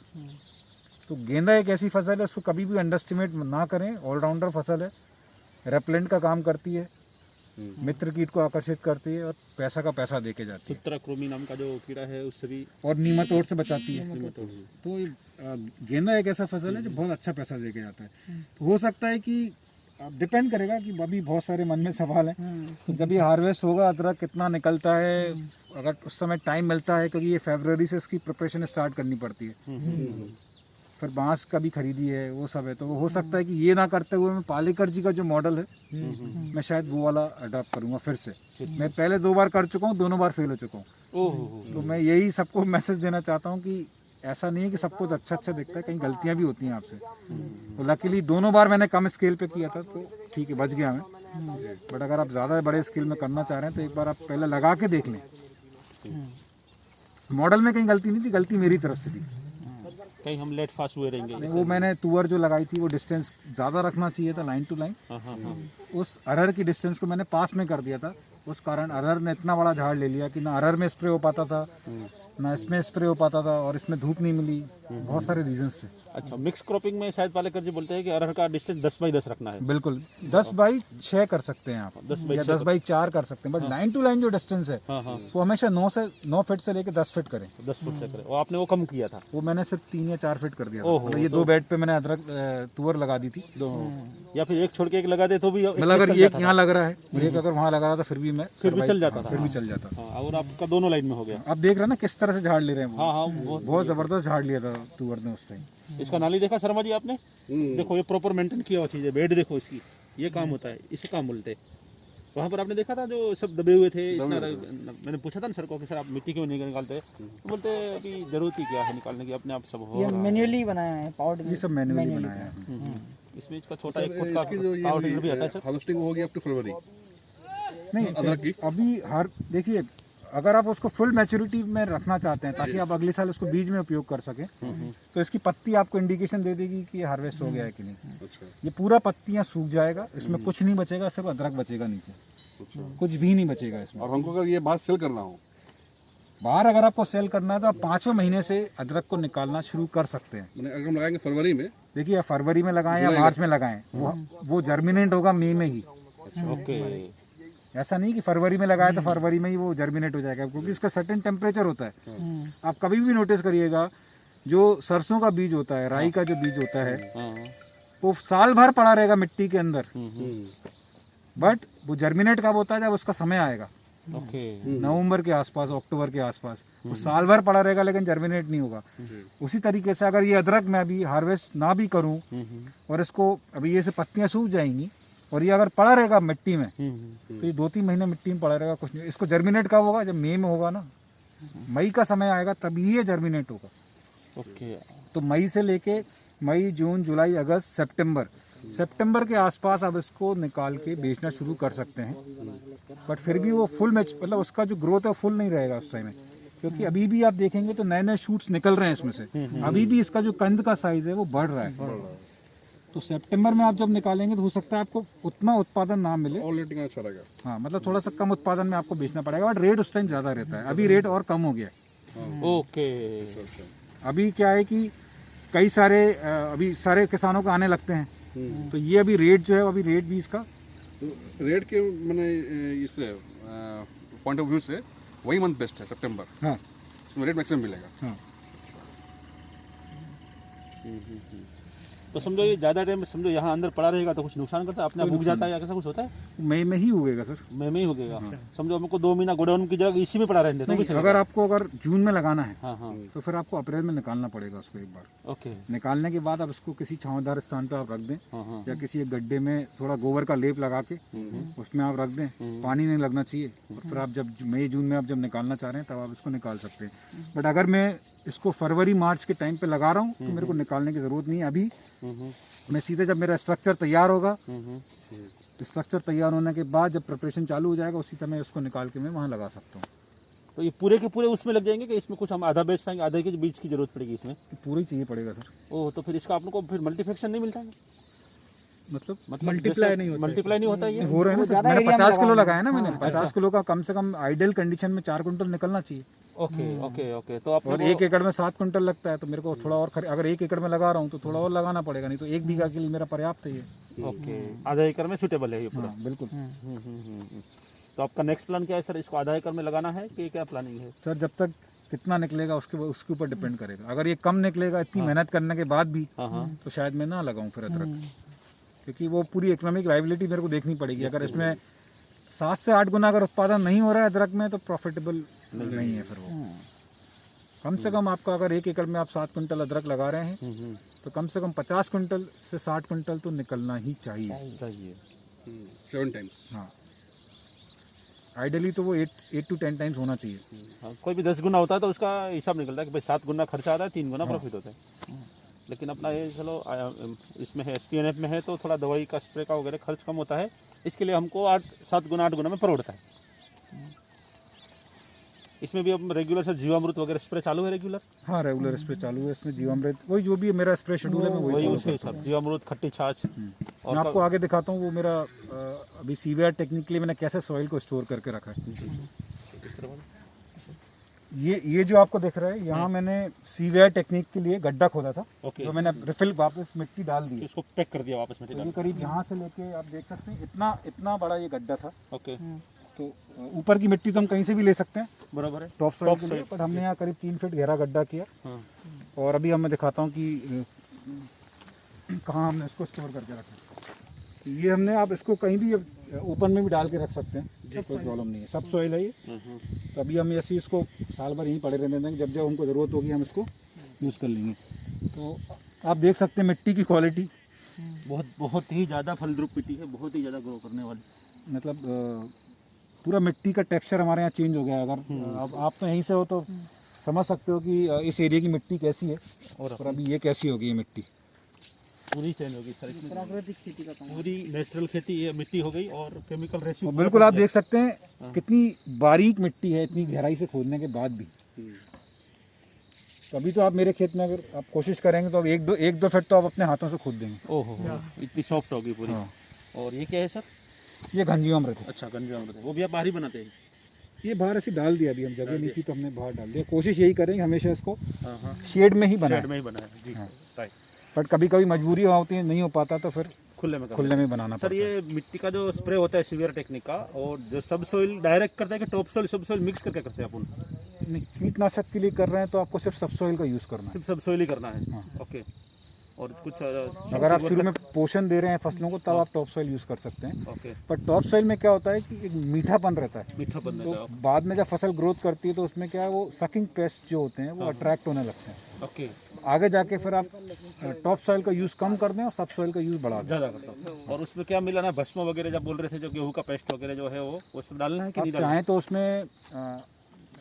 तो गेंदा एक ऐसी फसल है, उसको कभी भी अंडरस्टिमेट ना करें। ऑलराउंडर फसल है, रेपलेंट का काम करती है, मित्र कीट को आकर्षित करती है और पैसा का पैसा दे के जाती है, सूत्रकृमि नाम का जो कीड़ा है उससे भी और नीमाटोड से बचाती है। निमेटोड से। तो गेंदा एक ऐसा फसल है जो बहुत अच्छा पैसा दे के जाता है। तो हो सकता है कि डिपेंड करेगा कि अभी बहुत सारे मन में सवाल हैं, तो जब ये हार्वेस्ट होगा अदरक कितना निकलता है, अगर उस समय टाइम मिलता है, क्योंकि ये फरवरी से इसकी प्रिपरेशन स्टार्ट करनी पड़ती है। फिर बांस का भी खरीदी है, वो सब है। तो हो सकता है कि ये ना करते हुए मैं पालेकर जी का जो मॉडल है मैं शायद वो वाला अडॉप्ट करूँगा फिर से। मैं पहले 2 बार कर चुका हूँ, दोनों बार फेल हो चुका हूँ। तो मैं यही सबको मैसेज देना चाहता हूँ कि ऐसा नहीं है कि सब कुछ अच्छा दिखता है, कहीं गलतियाँ भी होती हैं आपसे। तो लकीली दोनों बार मैंने कम स्केल पे किया था, तो ठीक है, बच गया मैं। बट अगर आप ज़्यादा बड़े स्केल में करना चाह रहे हैं तो एक बार आप पहले लगा के देख लें। मॉडल में कहीं गलती नहीं थी, गलती मेरी तरफ से थी। कहीं हम लेट फास्ट हुए रहेंगे। नहीं, वो मैंने तुअर जो लगाई थी वो डिस्टेंस ज़्यादा रखना चाहिए था, लाइन टू लाइन। उस अरहर की डिस्टेंस को मैंने पास में कर दिया था, उस कारण अरहर ने इतना बड़ा झाड़ ले लिया कि ना अरहर में स्प्रे हो पाता था, ना इसमें स्प्रे हो पाता था, और इसमें धूप नहीं मिली। बहुत सारे रीजंस थे। अच्छा, मिक्स क्रॉपिंग में शायद पालेकर जी बोलते हैं कि अरहर का डिस्टेंस 10 बाई 10 रखना है। बिल्कुल 10 बाई 6 कर सकते हैं आप, 10 बाई या 6 10 बाई 4 कर सकते हैं। बट लाइन टू लाइन जो डिस्टेंस है वो हमेशा 9 फीट से लेकर 10 फीट करें। 10 फुट से करें। और आपने वो कम किया था? वो मैंने सिर्फ 3 या 4 फीट कर दिया था। मतलब ये 2 बेड पे मैंने अदरक तुअर लगा दी थी। या फिर एक छोड़ के एक लगा दे तो भी मतलब अगर एक यहाँ लग रहा है और एक अगर वहाँ लगा रहा था फिर भी मैं फिर भी चल जाता था। फिर भी चल जाता था। हाँ, और आपका दोनों लाइन में हो गया। आप देख रहे हैं ना किस तरह से झाड़ ले रहे हैं वो। हाँ, बहुत जबरदस्त झाड़ लिया था तुअर ने उस टाइम। इसका नाली देखा शर्मा जी आपने? देखो ये प्रॉपर मेंटेन किया हुआ चीज है। बेड देखो इसकी, ये काम होता है, इसे काम बोलते। वहाँ पर आपने देखा था जो सब दबे हुए थे, इतना मैंने पूछा था ना सर को कि सर आप मिट्टी क्यों नहीं निकालते, तो बोलते अभी जरूरत ही क्या है निकालने की, अपने आप सब हो ये रहा है। मैन्युअली बनाया है, पावर ये सब मैन्युअली बनाया है। इसमें इसका छोटा एक फुट का इसकी जो पावर टिलर भी आता है ये सर। हार्वेस्टिंग होगी अप टू फरवरी। नहीं अदरक की अभी हर देखिए, अगर आप उसको फुल मैच्योरिटी में रखना चाहते हैं ताकि आप अगले साल उसको बीज में उपयोग कर सकें, तो इसकी पत्ती आपको इंडिकेशन दे देगी कि हार्वेस्ट हो गया है कि नहीं। अच्छा ये पूरा पत्तियां सूख जाएगा, इसमें कुछ नहीं बचेगा, सिर्फ अदरक बचेगा नीचे, कुछ भी नहीं बचेगा इसमें। और हमको अगर ये बात सेल करना हो, बाहर अगर आपको सेल करना है तो आप 5वें महीने से अदरक को निकालना शुरू कर सकते हैं। मैंने अगर हम लगाएंगे फरवरी में, देखिए फरवरी में लगाएं या मार्च में लगाएं, वो जर्मिनेट होगा मई में ही। ओके, ऐसा नहीं कि फरवरी में लगाए तो फरवरी में ही वो जर्मिनेट हो जाएगा, क्योंकि इसका सर्टेन टेम्परेचर होता है। आप कभी भी नोटिस करिएगा, जो सरसों का बीज होता है, राई का जो बीज होता है, वो साल भर पड़ा रहेगा मिट्टी के अंदर, बट वो जर्मिनेट कब होता है? जब उसका समय आएगा। ओके, नवंबर के आसपास, अक्टूबर के आसपास वो साल भर पड़ा रहेगा लेकिन जर्मिनेट नहीं होगा। उसी तरीके से अगर ये अदरक मैं अभी हार्वेस्ट ना भी करूं और इसको अभी ये से पत्तियां सूख जाएंगी और ये अगर पड़ा रहेगा मिट्टी में, तो ये 2-3 महीने मिट्टी में पड़ा रहेगा, कुछ नहीं। इसको जर्मिनेट कब होगा? जब मई में होगा ना, मई का समय आएगा तभी ये जर्मिनेट होगा। ओके, तो मई से लेके मई, जून, जुलाई, अगस्त, सितंबर के आसपास आप इसको निकाल के बेचना शुरू कर सकते हैं। बट फिर भी वो फुल मैच, मतलब उसका जो ग्रोथ है फुल नहीं रहेगा उस टाइम में, क्योंकि अभी भी आप देखेंगे तो नए नए शूट्स निकल रहे हैं इसमें से। अभी भी इसका जो कंद का साइज है वो बढ़ रहा है। तो सितंबर में आप जब निकालेंगे तो हो सकता है आपको उतना उत्पादन ना मिले, और रेटिंग अच्छा रहेगा। हाँ, मतलब थोड़ा सा कम उत्पादन में आपको बेचना पड़ेगा, बट रेट उस टाइम ज़्यादा रहता है। अभी रेट और कम हो गया है। ओके, अभी क्या है कि कई सारे अभी सारे किसानों को आने लगते हैं, तो ये अभी रेट जो है, अभी रेट भी इसका रेट के मैंने इससे पॉइंट ऑफ व्यू से वही मंथ बेस्ट है सितंबर। हाँ इसमें रेट मैक्सिमम मिलेगा। हाँ। तो समझो ये ज़्यादा टाइम समझो यहाँ अंदर पड़ा रहेगा तो कुछ नुकसान करता है, अपने आप उग जाता है या कैसा कुछ होता है? मई में ही उगेगा सर। मई में ही उगेगा। समझो हमको 2 महीना गोडाउन की जगह इसी में पड़ा रहने तो भी चलेगा? अगर आपको अगर जून में लगाना है हाँ हाँ, तो फिर आपको अप्रैल में निकालना पड़ेगा उसको एक बार। ओके, निकालने के बाद आप इसको किसी छांवदार स्थान पर आप रख दें, हाँ हाँ, या किसी एक गड्ढे में थोड़ा गोबर का लेप लगा के उसमें आप रख दें, पानी नहीं लगना चाहिए। और फिर आप जब मई जून में आप जब निकालना चाह रहे हैं तब आप इसको निकाल सकते हैं। बट अगर मैं इसको फरवरी मार्च के टाइम पे लगा रहा हूँ तो मेरे को निकालने की ज़रूरत नहीं है। अभी मैं सीधे जब मेरा स्ट्रक्चर तैयार होगा, स्ट्रक्चर तैयार होने के बाद जब प्रिपरेशन चालू हो जाएगा उसी समय उसको निकाल के मैं वहाँ लगा सकता हूँ। तो ये पूरे के पूरे उसमें लग जाएंगे कि इसमें कुछ हम आधा बेच पाएंगे, आधे के बीज की जरूरत पड़ेगी इसमें? पूरा ही चाहिए पड़ेगा सर। ओह, तो फिर इसका आपको फिर मल्टीफेक्शन नहीं मिलता है? मतलब मल्टीप्लाई नहीं होता, मल्टीप्लाई नहीं होता ये? हो रहा है ना सर। मैंने 50 किलो लगाया ना, मैंने 50 किलो का कम से कम आइडियल कंडीशन में 4 कुंटल निकलना चाहिए। ओके ओके ओके, तो आप और 1 एकड़ में 7 कुंटल लगता है, तो मेरे को थोड़ा और अगर 1 एकड़ में लगा रहा हूँ तो थोड़ा और लगाना पड़ेगा, नहीं तो 1 बीघा के लिए मेरा पर्याप्त है ये। ओके, आधा एकड़ में सूटेबल है ये पूरा? हाँ बिल्कुल। तो आपका नेक्स्ट प्लान क्या है सर? इसको आधा एकड़ में लगाना है कि क्या प्लानिंग है? सर जब तक कितना निकलेगा उसके ऊपर डिपेंड करेगा। अगर ये कम निकलेगा इतनी मेहनत करने के बाद भी, तो शायद मैं ना लगाऊं फिर अदरक, क्योंकि वो पूरी इकोनॉमिक वायबिलिटी मेरे को देखनी पड़ेगी। अगर इसमें 7 से 8 गुना अगर उत्पादन नहीं हो रहा है अदरक में तो प्रॉफिटेबल नहीं है फिर वो। कम से कम आपका अगर 1 एकड़ में आप 7 कुंटल अदरक लगा रहे हैं तो कम से कम 50 क्विंटल से 60 क्विंटल तो निकलना ही चाहिए। चाहिए। 7 times। हाँ, आइडियली तो वो 8 to 10 टाइम्स होना चाहिए। हाँ, कोई भी 10 गुना होता है तो उसका हिसाब निकलता है कि भाई 7 गुना खर्चा आता है, 3 गुना प्रॉफिट होता है। लेकिन अपना ये चलो इसमें है STNF में है तो थोड़ा दवाई का स्प्रे का वगैरह खर्च कम होता है, इसके लिए हमको 8 गुना में पड़ता है। इसमें भी अब रेगुलर से जीवामृत वगैरह स्प्रे चालू है रेगुलर? हाँ, रेगुलर स्प्रे चालू है, इसमें जीवामृत वही जो भी मेरा स्प्रे शेड्यूल है मैं वही वही follow उसके करता हूँ। हिसाब जीवामृत, खट्टी छाछ। मैं आपको आगे दिखाता हूँ वो मेरा अभी CVR टेक्निक के लिए मैंने कैसे सॉइल को स्टोर करके रखा है। ये जो आपको दिख रहा है यहाँ मैंने CVR टेक्निक के लिए गड्ढा खोदा था, ओके। तो मैंने रिफिल वापस मिट्टी डाल दी है। इसको पैक कर दिया वापस में। तो ये करीब यहाँ से लेके आप देख सकते हैं इतना बड़ा ये गड्ढा था। ओके, तो ऊपर की मिट्टी तो हम कहीं से भी ले सकते हैं बराबर है। टॉप सॉइल के लिए, बट हमने यहाँ करीब 3 फीट गहरा गड्ढा किया। हाँ। और अभी मैं दिखाता हूँ कि कहाँ हमने इसको स्टोर करके रखा। ये हमने आप इसको कहीं भी ओपन में भी डाल के रख सकते हैं, कोई प्रॉब्लम नहीं है। सब सॉइल है ये। तो अभी हम ऐसे इसको साल भर यहीं पड़े रहने देंगे, जब जब हमको ज़रूरत होगी हम इसको यूज़ कर लेंगे। तो आप देख सकते हैं मिट्टी की क्वालिटी बहुत ही ज़्यादा फलद्रुप मिट्टी है, बहुत ही ज़्यादा ग्रो करने वाली। मतलब पूरा मिट्टी का टेक्सचर हमारे यहाँ चेंज हो गया है। अगर अब आप तो यहीं से हो तो समझ सकते हो कि इस एरिया की मिट्टी कैसी है और अभी ये कैसी होगी ये मिट्टी। पूरी चेंज होगी सर इसमें। प्राकृतिक खेती का काम। पूरी नेचुरल खेती ये मिट्टी हो गई और केमिकल रेशियो और बिल्कुल आप देख सकते हैं कितनी बारीक मिट्टी है इतनी गहराई से खोदने के बाद भी। तो अभी तो आप मेरे खेत में अगर आप कोशिश करेंगे तो अब एक दो फीट तो आप अपने हाथों से खोद देंगे। ओहो, इतनी सॉफ्ट होगी पूरी। हाँ। और ये क्या है सर? ये घनजीवामृत है। अच्छा, गंजामृत है, वो भी आप बाहर ही बनाते हैं? ये बाहर ऐसे डाल दिया, अभी हम जगह नहीं थी तो हमने बाहर डाल दिया। कोशिश यही करेंगे हमेशा इसको हाँ हाँ, शेड में ही बनाएं, शेड में ही बनाया जी। हाँ। राइट, बट कभी कभी मजबूरी होती है नहीं हो पाता तो फिर खुले में खुले में बनाना सर। पड़ता है। ये मिट्टी का जो स्प्रे होता है सीवियर टेक्निक का, और जो सब सोइल डायरेक्ट करते हैं कि टॉप सोइल सब सोइल मिक्स करके करते हैं अपन? नहीं, कीटनाशक के लिए कर रहे हैं तो आपको सिर्फ सबसॉइल का यूज़ करना है। सिर्फ सब सोइल ही करना है। हाँ। ओके। और कुछ अगर आप शुरू में पोषण दे रहे हैं फसलों को तब आप टॉप सॉइल यूज़ कर सकते हैं। ओके, पर टॉप सॉइल में क्या होता है कि एक मीठापन रहता है, मीठा बनने तो का। बाद में जब फसल ग्रोथ करती है तो उसमें क्या है वो सकिंग पेस्ट जो होते हैं वो अट्रैक्ट होने लगते हैं। ओके, आगे जाके फिर आप टॉप सॉइल का यूज़ कम कर दें और सब सॉइल का यूज़ बढ़ा दें। ज़्यादा करता हूँ। और उसमें क्या मिलाना है? भस्म वगैरह जब बोल रहे थे, जो गेहूं का पेस्ट वगैरह जो है वो सब डालना है कि आप नहीं डालना? चाहें तो उसमें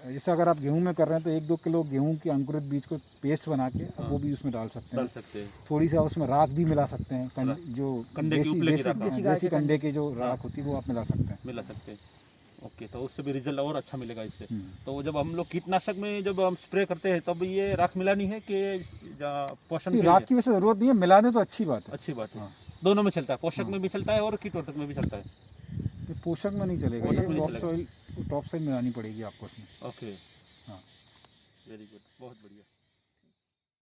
जैसे अगर आप गेहूं में कर रहे हैं तो 1-2 किलो गेहूं की अंकुरित बीज को पेस्ट बना के आप वो भी उसमें डाल सकते डाल हैं। सकते हैं। थोड़ी सा उसमें राख भी मिला सकते हैं, जो कंडे की उपले की राख। देसी कंडे की जो राख होती है वो आप मिला सकते हैं। मिला सकते हैं। ओके, तो उससे भी रिजल्ट और अच्छा मिलेगा इससे। तो जब हम लोग कीटनाशक में जब हम स्प्रे करते हैं तब ये राख मिलानी है कि पोषण के राख लिए? की वैसे ज़रूरत नहीं है, मिला दें तो अच्छी बात है। अच्छी बात है। हाँ। दोनों में चलता है, पोषक में भी चलता है और कीटनाशक में भी चलता है। ये पोषक में नहीं चलेगा, पोषक ये में नहीं टॉप सॉइल मिलानी पड़ेगी आपको उसमें। ओके, हाँ। वेरी गुड, बहुत बढ़िया।